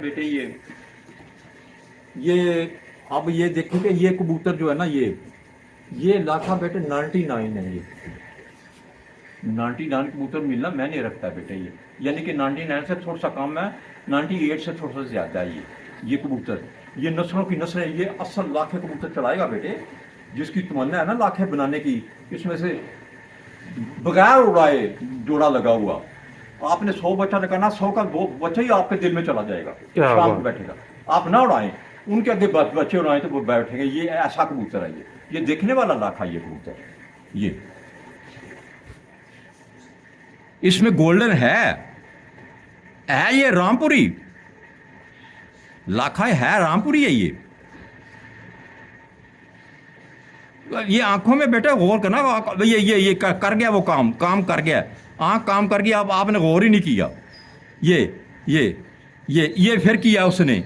बेटे ये अब ये देखेंगे, ये कबूतर जो है ना, ये लाखा बेटे 99 है। ये 99 कबूतर मिलना मैंने रखता है बेटे, ये यानी कि 99 से थोड़ा सा कम है, 98 से थोड़ा सा ज्यादा है। ये कबूतर, ये नस्लों की नस्ल है। ये असल लाखे कबूतर चलाएगा बेटे, जिसकी तमन्ना है ना लाखे बनाने की। इसमें से बगैर उड़ाए जोड़ा लगा हुआ, आपने 100 बच्चा लगाना, 100 का वो बच्चा ही आपके दिल में चला जाएगा, शाम को बैठेगा। आप ना उड़ाएं, उनके आगे बच्चे उड़ाएं तो वो बैठेंगे। ये ऐसा कबूतर है। ये देखने वाला लाखा ये कबूतर, ये इसमें गोल्डन है ये रामपुरी लाखा है, रामपुरी है ये आंखों में बेटे गौर करना। ये कर गया, वो काम कर गया, आंख काम कर गया। अब आपने गौर ही नहीं किया। ये फिर किया उसने।